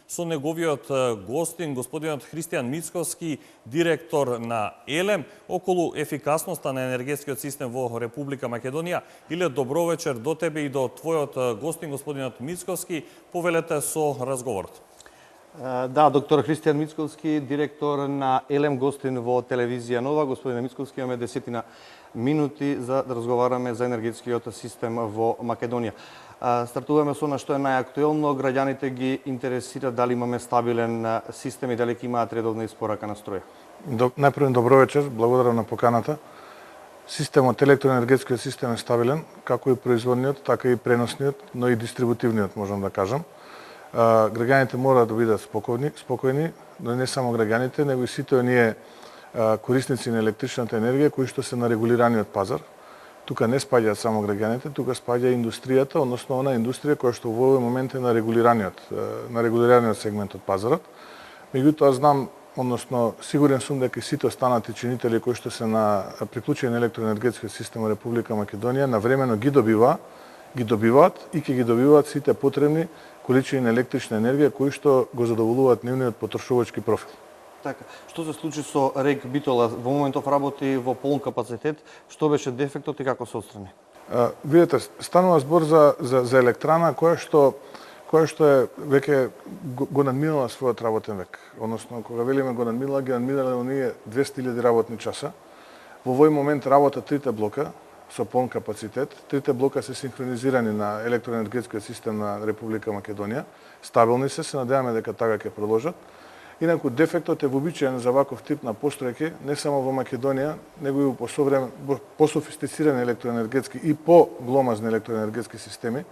со неговиот гостин, господинот Христијан Мицковски, директор на ЕЛЕМ, околу ефикасноста на енергетскиот систем во Република Македонија. Иле, добро вечер до тебе и до твојот гостин, господинот Мицковски. Повелете со разговорот. Да, доктор Христијан Мицковски, директор на ЕЛЕМ, гостин во телевизија Нова. Господин Мицковски, имаме 10 минути за да разговараме за енергетскиот систем во Македонија. Стартуваме со она што е најактуелно. Граѓаните ги интересира дали имаме стабилен систем и дали ќе имаат редовна испорака на струја. Најпрво добро вечер, благодарам на поканата. Системот, електроенергетскиот систем е стабилен, како и производниот, така и преносниот, но и дистрибутивниот, можам да кажам. Граѓаните мора да бидат спокојни, но не само граѓаните, него и сите оние корисници на електричната енергија кои што се на регулираниот пазар. Тука не спаѓаат само граѓаните, тука спаѓа индустријата, односно она индустрија која што во овој момент е на регулираниот сегмент од пазарот. Меѓутоа знам, односно сигурен сум дека и сите останати чинители кои што се на приклучени на електроенергетскиот систем во Република Македонија навремено ги добиваат и ќе ги добиваат сите потребни количини на електрична енергија кои што го задоволуваат нивниот потрошувачки профил. Така, што се случи со РЕК Битола? Во моментов работи во полн капацитет. Што беше дефектот и како се отстрани? Видете, станува збор за електрана која што е веќе го надминала својот работен век. Односно, кога велиме го надминала, ги надминале оние 200.000 работни часа. Во овој момент работат трите блока со полн капацитет. Трите блока се синхронизирани на електроенергетскиот систем на Република Македонија. Стабилни се надеваме дека така ќе продолжат. Инаку дефектот е вообичаен за ваков тип на постројки, не само во Македонија, него и во пософистицирани електроенергетски и по-гломазни електроенергетски системи.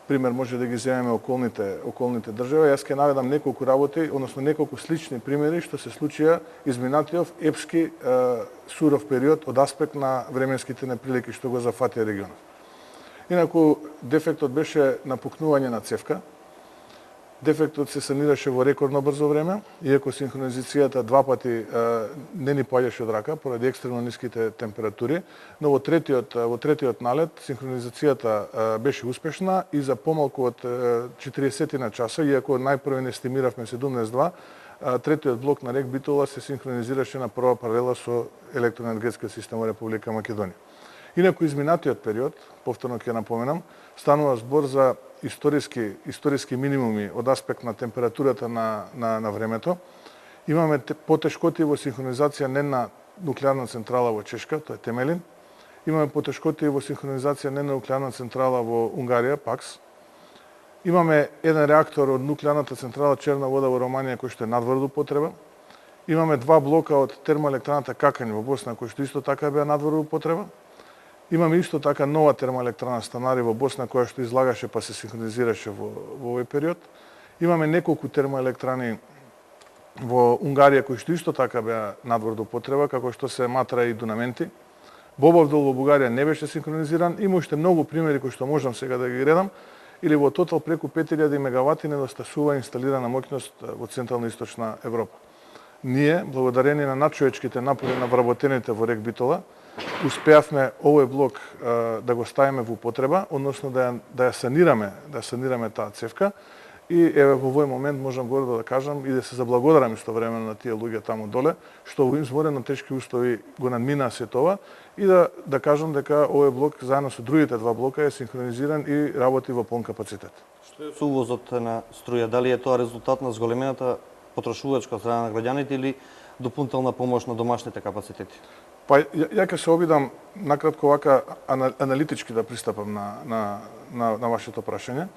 Пример може да ги земеме околните држави. Јас ќе наведам неколку работи, односно неколку слични примери што се случија изминатиот епски суров период од аспект на временските неприлики што го зафатија регионот. Инаку дефектот беше напукнување на цевка. Дефектот се санираше во рекордно брзо време, иако синхронизацијата два пати не ни поаѓаше од рака поради екстремно ниските температури, но во третиот налет синхронизацијата беше успешна и за помалку од 40 на часа, иако најпрво не естимиравме 72, третиот блок на РЕК Битола се синхронизираше на прва паралела со електроенергетскиот систем во Република Македонија. Инаку изминатиот период, повторно ќе напоменам, станува збор за историски минимуми од аспект на температурата на времето. Имаме потешкоти во синхронизација не на нуклеарна централа во Чешка, тоа е Темелин. Имаме потешкоти во синхронизација не на нуклеарна централа во Унгарија, ПАКС. Имаме еден реактор од нуклеарната централа Черна вода во Романија кој што е надвор од употреба. Имаме два блока од термоелектраната Какањ во Босна кој што исто така беа надвор од употреба. Имаме исто така нова термоелектрана Станари во Босна која што излагаше па се синхронизираше во овој период. Имаме неколку термоелектрани во Унгарија кои што исто така беа надвор од употреба, како што се Матра и Дунаменти. Бобов дол во Бугарија не беше синхронизиран. Има уште многу примери кои што можам сега да ги редам. Или во тотал преку 5000 мегавати недостасува инсталирана моќност во Централна и Источна Европа. Ние, благодарение на надчовечките напори на вработените во РЕК Битола, успеавме овој блок да го ставиме во употреба, односно да ја санираме таа цевка и еве во овој момент можам гордо да кажам и да се заблагодарам истовремено на тие луѓе таму доле што во изморено тешки услови го надминаа се тоа и да кажам дека овој блок заедно со другите два блока е синхронизиран и работи во полн капацитет. Што е со увозот на струја? Дали е тоа резултат на зголемената потрошувачка страна на граѓаните или дополнителна помош на домашните капацитети? Па ја ќе се обидам накратко вака аналитички да пристапам на вашето прашање.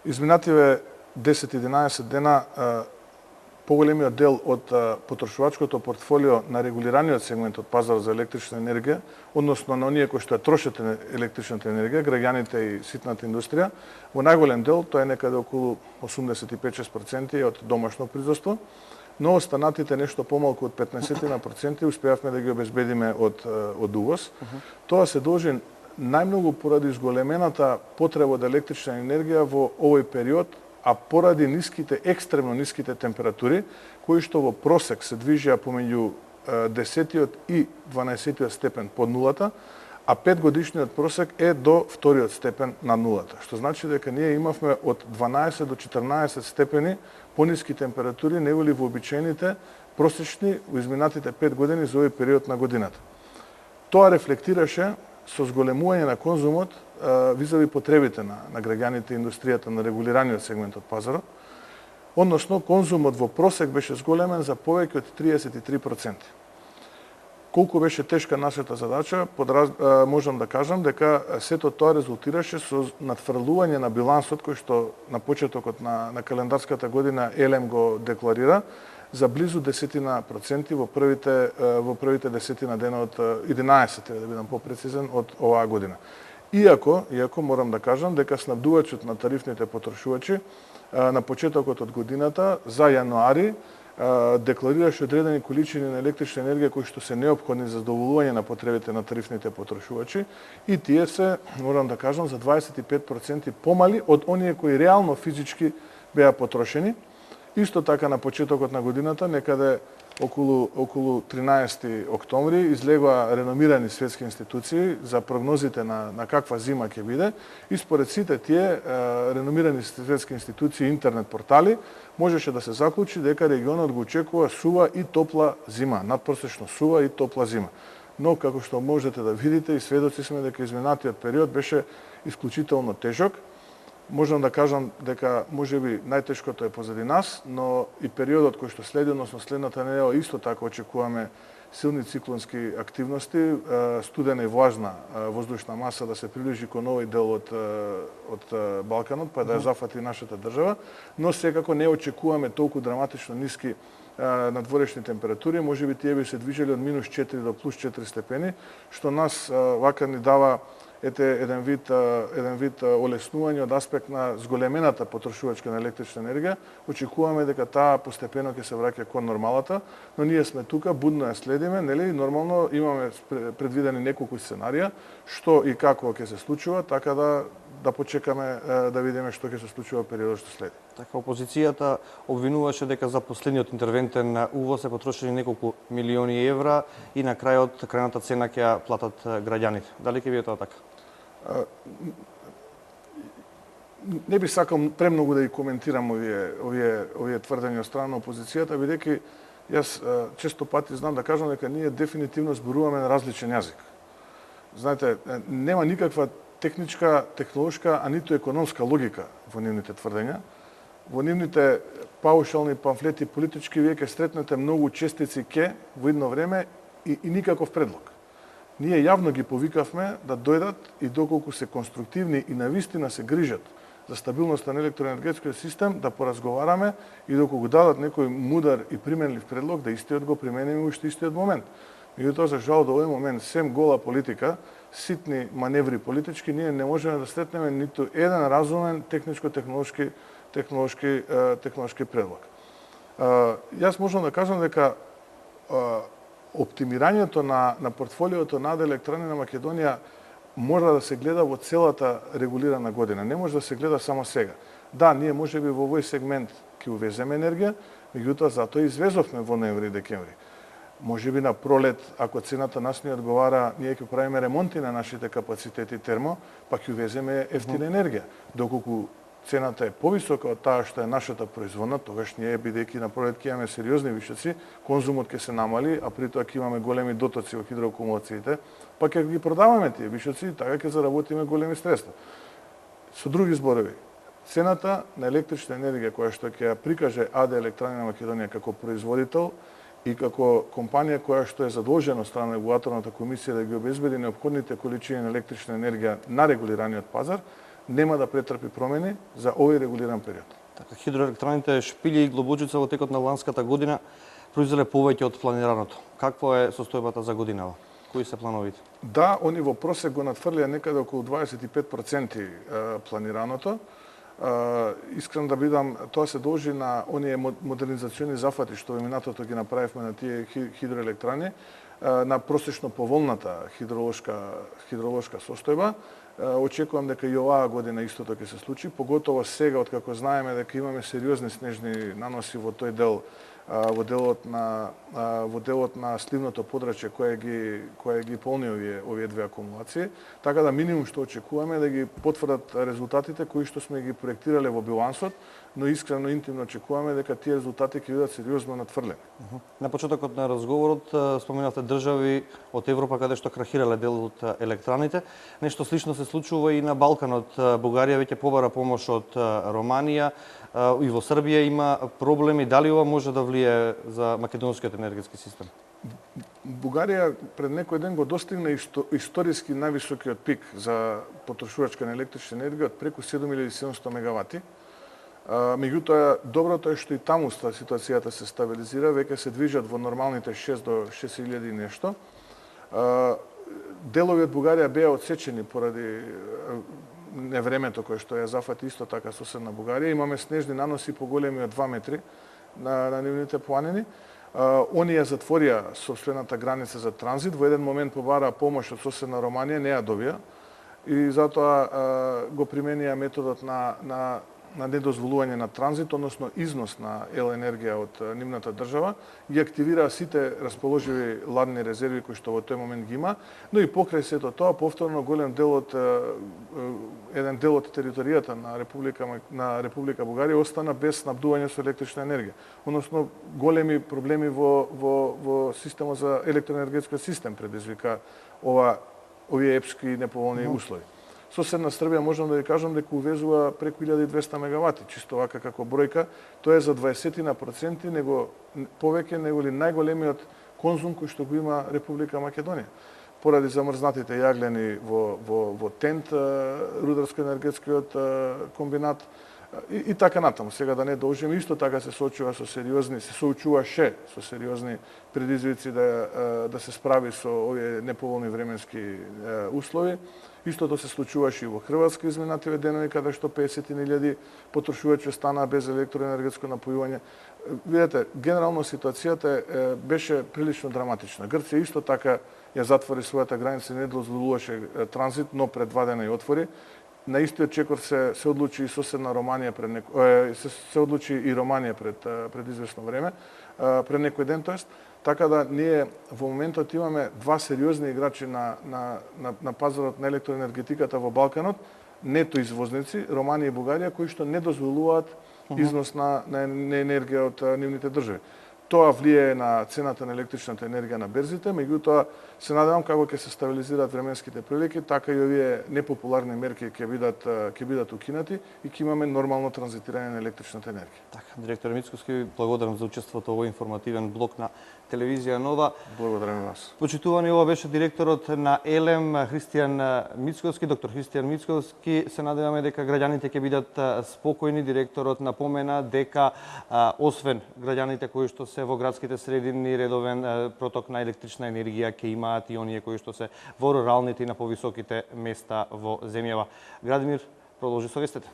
Изминативе 10-11 дена поголемиот дел од потрошувачкото портфолио на регулираниот сегмент од пазарот за електрична енергија, односно на оние кои што ја трошат електричната енергија, граѓаните и ситната индустрија, во најголем дел, тоа е некаде околу 85-6% од домашно производство, но останатите нешто помалку од 15% успеавме да ги обезбедиме од увоз. Тоа се должи најмногу поради зголемената потреба од електрична енергија во овој период, а поради екстремно ниските температури, кои што во просек се движеа помеѓу 10 и 12 степен под нулата, а 5-годишниот просек е до вториот степен на нулата, што значи дека ние имавме од 12 до 14 степени пониски температури неголи вообичаените просечни во изминатите 5 години за овој период на годината. Тоа рефлектираше со зголемување на конзумот визави потребите на граѓаните и индустријата на регулираниот сегмент од пазарот, односно конзумот во просек беше зголемен за повеќе од 33%. Колку беше тешка нашата задача, можам да кажам дека сето тоа резултираше со надфрлување на билансот кој што на почетокот на календарската година ЕЛЕМ го декларира за близу 10% во првите 10 дена од 11, да бидам попрецизен, од оваа година. Иако морам да кажам дека снабдувачот на тарифните потрошувачи на почетокот од годината за јануари декларираше одредени количини на електрична енергија кои што се неопходни за задоволување на потребите на тарифните потрошувачи и тие се, морам да кажам, за 25% помали од оние кои реално физички беа потрошени. Исто така на почетокот на годината, некаде околу 13 октомври, излегоа реномирани светски институции за прогнозите на каква зима ќе биде и според сите тие реномирани светски институции и интернет портали можеше да се заклучи дека регионот го очекува сува и топла зима, надпросечно сува и топла зима. Но како што можете да видите и сведоци сме дека изминатиот период беше исклучително тежок. Можам да кажам дека можеби најтешкото е позади нас, но и периодот кој што следи, односно следната недела, исто така очекуваме силни циклонски активности, студена и влажна воздушна маса да се приближи кон овој дел од Балканот, па да ја зафати нашата држава, но секако не очекуваме толку драматично ниски надворешни температури, можеби тие би се движеле од -4 до +4 степени, што нас вака ни дава еден вид олеснување од аспект на зголемената потрошувачка на електрична енергија. Очекуваме дека таа постепено ќе се враќа кон нормалата, но ние сме тука, будно ја следиме, нели? Нормално имаме предвидени неколку сценарија што и како ќе се случува, така да почекаме да видиме што ќе се случува периодот што следи. Така, опозицијата обвинуваше дека за последниот интервентен увоз се потрошени неколку милиони евра и на крајот крајната цена ќе ја платат граѓаните. Дали ќе биде тоа така? Не би сакал премногу да ги коментирам овие тврдења од страна на опозицијата, бидејќи јас често пати знам да кажам дека ние дефинитивно зборуваме на различен јазик. Знаете, нема никаква техничка, технолошка, а ниту економска логика во нивните тврдења. Во нивните паушални памфлети политички вие ќе сретнете многу честици ке во едно време и никаков предлог. Ние јавно ги повикавме да дојдат и доколку се конструктивни и навистина се грижат за стабилноста на електроенергетскиот систем, да поразговараме и доколку дадат некој мудар и применлив предлог, да истиот го примениме уште истиот момент. Меѓутоа, за жал, до овој момент, сем гола политика, ситни маневри политички, ние не можеме да сретнеме ниту еден разумен техничко-технолошки предлог. Јас можам да кажам дека оптимирањето на портфолиото на АД Електрани на Македонија мора да се гледа во целата регулирана година. Не може да се гледа само сега. Да, ние можеби во овој сегмент ќе увеземе енергија, меѓутоа затоа извезовме во ноември и декември. Можеби на пролет, ако цената нас не одговара, ние ќе правиме ремонти на нашите капацитети термо, па ќе увеземе ефтина енергија. Доколку цената е повисока од таа што е нашата производна, тогаш ние, бидејќи на пролет ќе имаме сериозни вишоци, конзумот ќе се намали, а при тоа ќе имаме големи дотоци во хидроакумулациите, па ќе ги продаваме тие вишоци и така ќе заработиме големи средства. Со други зборови, цената на електрична енергија која што ќе ја прикаже АД Електрани на Македонија како производител и како компанија која што е задолжена од страна на регулаторната комисија да ги обезбеди неопходните количини на електрична енергија на регулираниот пазар, нема да претрпи промени за овој регулиран период. Така, хидроелектраните Шпилје и Глобучица во текот на ланската година произвеле повеќе од планираното. Какво е состојбата за годинава? Кои се плановите? Да, они во просек го надфрлија некаде околу 25% планираното. Искрен да бидам, тоа се должи на оние модернизациони зафати што во минатото ги направивме на тие хидроелектрани, на просечно поволната хидролошка состојба. Очекувам дека и оваа година истото ќе се случи, поготово сега, откако знаеме дека имаме сериозни снежни наноси во тој дел во делот на сливното подрачје кое ги полни овие две акумулации, така да минимум што очекуваме да ги потврдат резултатите кои што сме ги проектирале во билансот, но искрено интимно очекуваме дека тие резултати ќе бидат сериозно надфрлени. На почетокот на разговорот споменавте држави од Европа каде што крахирале дел од електраните. Нешто слично се случува и на Балканот. Бугарија веќе побара помош од Романија, и во Србија има проблеми. Дали ова може да влие за македонскиот енергетски систем? Бугарија пред некој ден го достигна историски највисокиот пик за потрошувачка на електрична енергија од преку 7700 мегавати. Меѓутоа, доброто е што и таму ситуацијата се стабилизира, веќе се движат во нормалните 6 до 6000 и нешто. Делови од Бугарија беа отсечени поради невремето кое што ја зафати исто така соседна Бугарија. Имаме снежни наноси поголеми од 2 метри на нивните планини. Они ја затворија сопствената граница за транзит, во еден момент побара помош од соседна Романија, не ја добија и затоа го применија методот на недозволување на транзит, односно износ на енергија од нивната држава, ги активираа сите расположиви ладни резерви кои што во тој момент ги има, но и покрај сето тоа повторно голем дел од еден дел од територијата на Република Бугарија остана без снабдување со електрична енергија. Односно големи проблеми во системот за електроенергетски систем предизвика овие епски неповолни услови. Соседна Србија можам да ви кажам дека увезува преку 1200 мегавати, чисто вака како бројка, тоа е за 20% него повеќе него ли најголемиот конзум кој што го има Република Македонија. Поради замрзнатите јаглени во Тент, рударско-енергетскиот комбинат и така натаму. Сега да не должиме, исто така се соочуваше со сериозни предизвици да се справи со овие неповолни временски услови. Истото се случуваше и во Хрватска изминативе денови, каде што 50.000 потрошувачи стана без електроенергетско напојување. Видете, генерално ситуацијата беше прилично драматична. Грција исто така ја затвори својата граница и не дозволуваше транзит, но пред 2 дена ја отвори. На истиот чекор се одлучи и соседна Романија се одлучи и Романија пред известно време, пред некој ден, тоест. Така да ние во моментот имаме два сериозни играчи на пазарот на електроенергетиката во Балканот, нето извозници, Романија и Бугарија, кои што не дозволуваат износ на енергија од нивните држави. Тоа влијае на цената на електричната енергија на берзите, меѓутоа се надевам како ќе се стабилизираат временските прилики, така и овие непопуларни мерки ќе бидат укинати и ќе имаме нормално транзитирање на електричната енергија. Така, директор Мицковски, благодарам за учеството во овој информативен блок на телевизија Нова. Благодарам и вас. Почитувани, ова беше директорот на ЕЛЕМ Христијан Мицковски, доктор Христијан Мицковски. Се надеваме дека граѓаните ќе бидат спокојни. Директорот напомена дека освен граѓаните кои што се во градските средини, редовен проток на електрична енергија ќе имаат и оние кои што се во руралните и на повисоките места во земјава. Градимир продолжи со вестите.